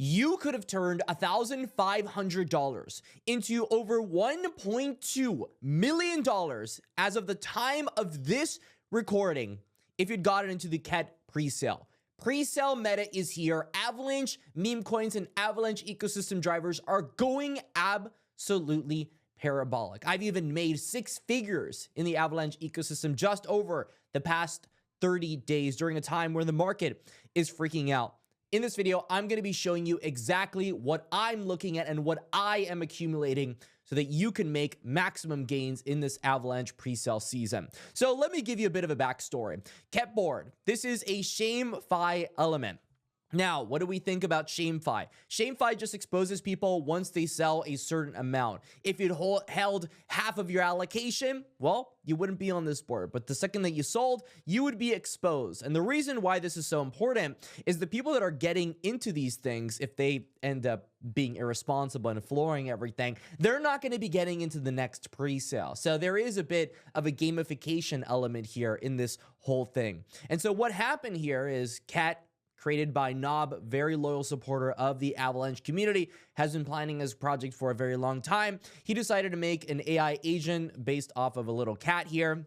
you could have turned $1,500 into over $1.2 million as of the time of this recording if you'd gotten into the Ket presale. Presale meta is here. Avalanche meme coins and Avalanche ecosystem drivers are going absolutely parabolic. I've even made 6 figures in the Avalanche ecosystem just over the past 30 days during a time where the market is freaking out. In this video, I'm going to be showing you exactly what I'm looking at and what I am accumulating so that you can make maximum gains in this Avalanche presale season. So let me give you a bit of a backstory. Ketboard, this is a ShameFi element. Now, what do we think about ShameFi? ShameFi just exposes people once they sell a certain amount. If you'd held half of your allocation, well, you wouldn't be on this board. But the second that you sold, you would be exposed. And the reason why this is so important is the people that are getting into these things, if they end up being irresponsible and flooring everything, they're not going to be getting into the next pre-sale. So there is a bit of a gamification element here in this whole thing. And so what happened here is Cat, created by Nob, very loyal supporter of the Avalanche community, has been planning his project for a very long time. He decided to make an AI agent based off of a little cat here.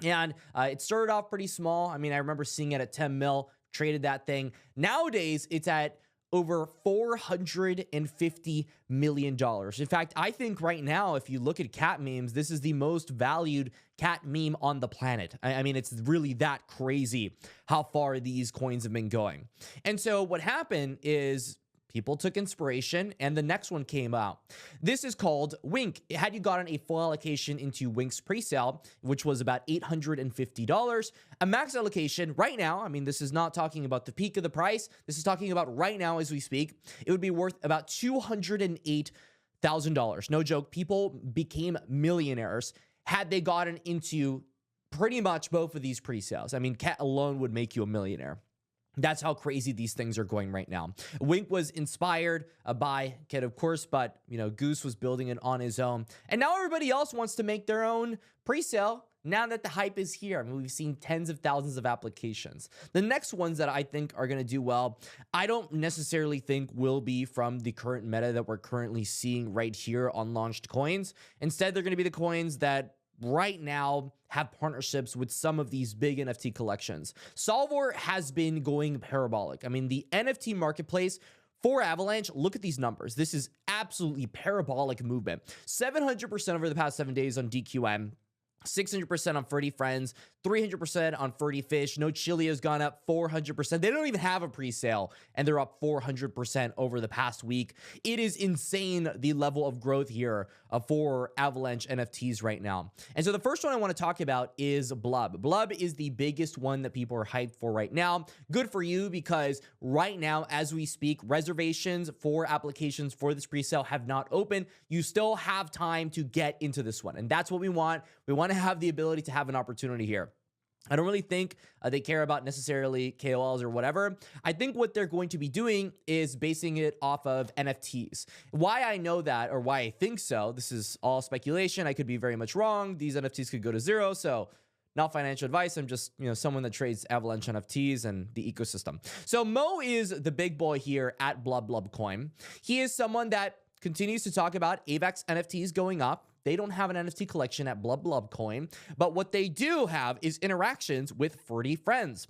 And it started off pretty small. I mean, I remember seeing it at 10 mil, traded that thing. Nowadays, it's at over $450 million. In fact, I think right now, if you look at cat memes, this is the most valued cat meme on the planet. I mean, it's really that crazy how far these coins have been going. And so what happened is people took inspiration and the next one came out. This is called Wink. Had you gotten a full allocation into Wink's presale, which was about $850, a max allocation right now, I mean, this is not talking about the peak of the price. This is talking about right now as we speak. It would be worth about $208,000. No joke. People became millionaires had they gotten into pretty much both of these presales. I mean, Cat alone would make you a millionaire. That's how crazy these things are going right now. Wink was inspired by Ket, of course, but, you know, Goose was building it on his own. And now everybody else wants to make their own presale now that the hype is here. I mean, we've seen tens of thousands of applications. The next ones that I think are going to do well, I don't necessarily think will be from the current meta that we're currently seeing right here on launched coins. Instead, they're going to be the coins that right now have partnerships with some of these big NFT collections. Solvor has been going parabolic. I mean, the NFT marketplace for Avalanche, look at these numbers. This is absolutely parabolic movement. 700% over the past 7 days on DQM. 600% on Furry Friends, 300% on Furry Fish. No Chili has gone up 400%. They don't even have a pre-sale, and they're up 400% over the past week. It is insane, the level of growth here for Avalanche NFTs right now. And so the first one I want to talk about is Blub. Blub is the biggest one that people are hyped for right now. Good for you, because right now, as we speak, reservations for applications for this pre-sale have not opened. You still have time to get into this one, and that's what we want. We want to have the ability to have an opportunity here. I don't really think they care about necessarily KOLs or whatever. I think what they're going to be doing is basing it off of NFTs. Why I know that, or why I think so, this is all speculation. I could be very much wrong. These NFTs could go to zero, so not financial advice. I'm just, you know, someone that trades Avalanche NFTs and the ecosystem. So Mo is the big boy here at Blub Coin. He is someone that continues to talk about AVAX NFTs going up. They don't have an NFT collection at Blub Coin, but what they do have is interactions with Furry Friends.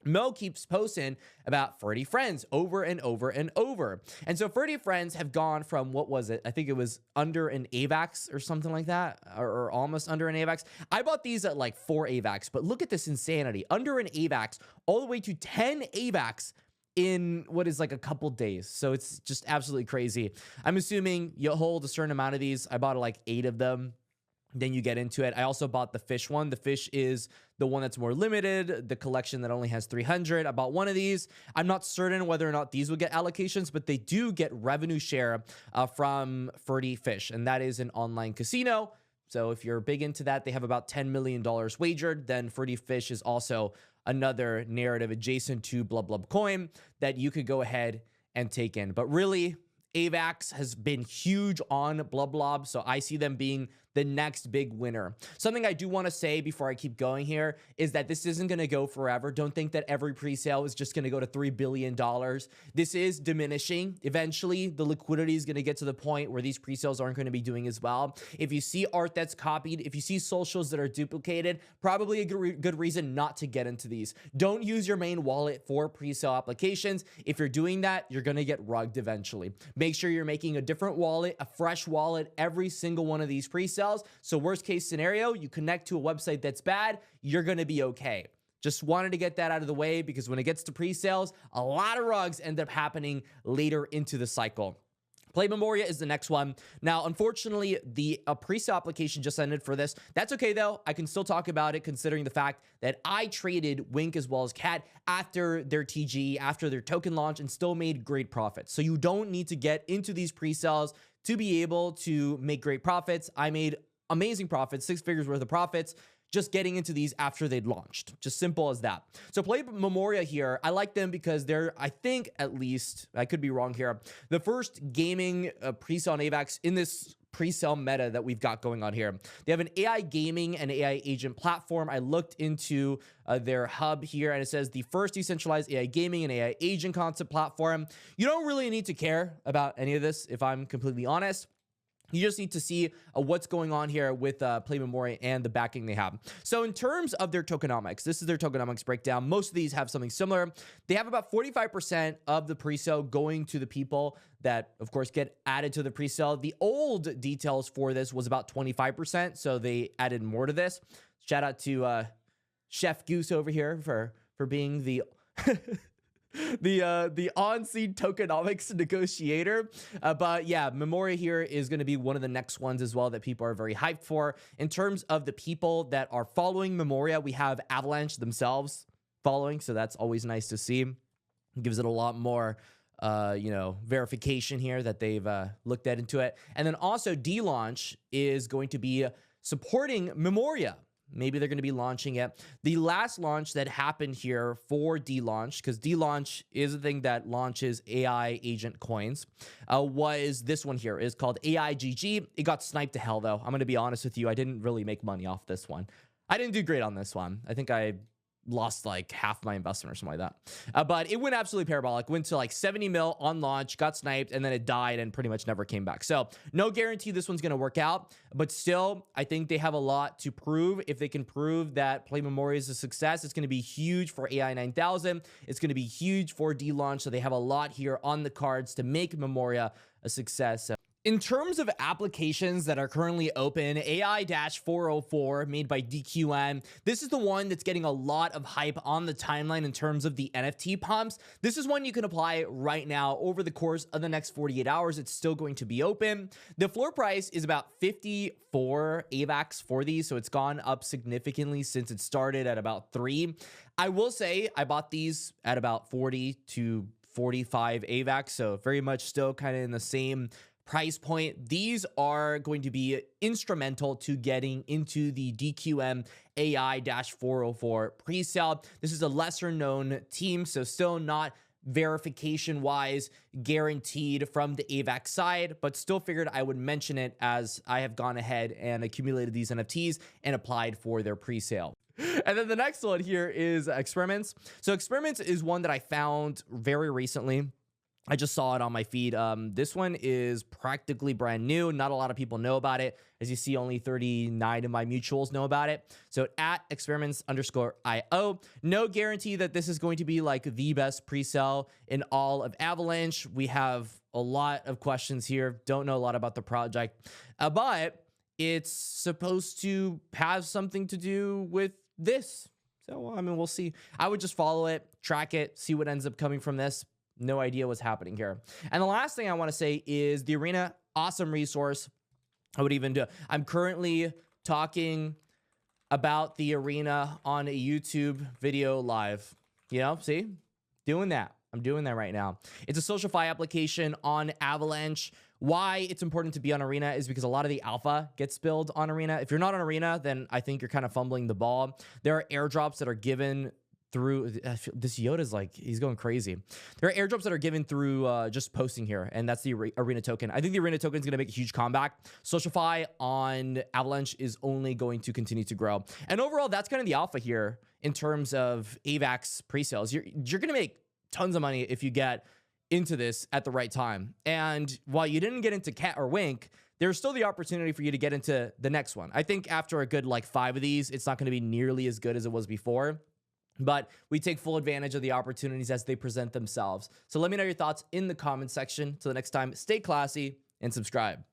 Mo keeps posting about Furry Friends over and over and over. And so Furry Friends have gone from, what was it? I think it was under an AVAX or something like that, or almost under an AVAX. I bought these at like 4 AVAX, but look at this insanity. Under an AVAX, all the way to 10 AVAX in what is like a couple days. So it's just absolutely crazy. I'm assuming you'll hold a certain amount of these. I bought like 8 of them. Then you get into it. I also bought the Fish one. The Fish is the one that's more limited, the collection that only has 300. I bought one of these. I'm not certain whether or not these will get allocations, but they do get revenue share from Furry Fish, and that is an online casino. So if you're big into that, they have about $10 million wagered. Then Furry Fish is also another narrative adjacent to Blub Coin that you could go ahead and take in. But really, AVAX has been huge on Blub, so I see them being the next big winner. Something I do want to say before I keep going here is that this isn't going to go forever. Don't think that every pre-sale is just going to go to $3 billion. This is diminishing. Eventually, the liquidity is going to get to the point where these pre-sales aren't going to be doing as well. If you see art that's copied, if you see socials that are duplicated, probably a good reason not to get into these. Don't use your main wallet for pre-sale applications. If you're doing that, you're going to get rugged eventually. Make sure you're making a different wallet, a fresh wallet, every single one of these pre-sales. So worst case scenario, you connect to a website that's bad, you're going to be okay. Just wanted to get that out of the way because when it gets to pre-sales, a lot of rugs end up happening later into the cycle. Play Memoria is the next one. Now, unfortunately, the pre-sale application just ended for this. That's okay, though. I can still talk about it considering the fact that I traded Wink as well as Cat after their TG, after their token launch, and still made great profits. So you don't need to get into these pre-sales to be able to make great profits. I made amazing profits, 6 figures worth of profits, just getting into these after they'd launched. Just simple as that. So Play Memoria here, I like them because they're, I think at least, I could be wrong here, the first gaming pre-sale on AVAX in this pre-sale meta that we've got going on here. They have an AI gaming and AI agent platform. I looked into their hub here and it says the first decentralized AI gaming and AI agent concept platform. You don't really need to care about any of this, if I'm completely honest. You just need to see what's going on here with Play Memoria and the backing they have. So in terms of their tokenomics, this is their tokenomics breakdown. Most of these have something similar. They have about 45% of the presale going to the people that, of course, get added to the presale. The old details for this was about 25%, so they added more to this. Shout out to Chef Goose over here for being the the on-scene tokenomics negotiator. But yeah, Memoria here is going to be one of the next ones as well that people are very hyped for. In terms of the people that are following Memoria, we have Avalanche themselves following, so that's always nice to see. It gives it a lot more verification here that they've looked into it. And then also D-Launch is going to be supporting Memoria. Maybe they're going to be launching it. The last launch that happened here for D-Launch, because D-Launch is a thing that launches AI agent coins, was this one here. It's called AIGG. It got sniped to hell, though. I'm going to be honest with you. I didn't really make money off this one. I didn't do great on this one. I think I lost like half my investment or something like that. But it went absolutely parabolic. Went to like 70 mil on launch, got sniped, and then it died and pretty much never came back. So no guarantee this one's going to work out. But still, I think they have a lot to prove. If they can prove that Play Memoria is a success, it's going to be huge for AI 9000. It's going to be huge for D-Launch. So they have a lot here on the cards to make Memoria a success. In terms of applications that are currently open, AI-404 made by DQN, this is the one that's getting a lot of hype on the timeline in terms of the NFT pumps. This is one you can apply right now over the course of the next 48 hours. It's still going to be open. The floor price is about 54 AVAX for these, so it's gone up significantly since it started at about 3. I will say I bought these at about 40 to 45 AVAX, so very much still kind of in the same price point. These are going to be instrumental to getting into the DQM AI-404 pre-sale. This is a lesser known team, so still not verification wise guaranteed from the AVAX side, but still figured I would mention it as I have gone ahead and accumulated these NFTs and applied for their pre-sale. And then the next one here is Experiments. So Experiments is one that I found very recently. I just saw it on my feed. This one is practically brand new. Not a lot of people know about it. As you see, only 39 of my mutuals know about it. So at experiments_IO, no guarantee that this is going to be like the best pre-sale in all of Avalanche. We have a lot of questions here. Don't know a lot about the project, but it's supposed to have something to do with this. So, I mean, we'll see. I would just follow it, track it, see what ends up coming from this. No idea what's happening here. And the last thing I want to say is the Arena, awesome resource. I'm currently talking about the Arena on a YouTube video live. See? Doing that. I'm doing that right now. It's a SocialFi application on Avalanche. Why it's important to be on Arena is because a lot of the alpha gets spilled on Arena. If you're not on Arena, then I think you're kind of fumbling the ball. There are airdrops that are given through this Yoda's like, he's going crazy. There are airdrops that are given through just posting here, and that's the arena token. I think the arena token is going to make a huge comeback. SocialFi on Avalanche is only going to continue to grow. And overall, that's kind of the alpha here in terms of AVAX pre-sales. You're going to make tons of money if you get into this at the right time. And while you didn't get into Cat or Wink, there's still the opportunity for you to get into the next one. I think after a good like 5 of these, it's not going to be nearly as good as it was before, but we take full advantage of the opportunities as they present themselves. So let me know your thoughts in the comment section. Till the next time, stay classy and subscribe.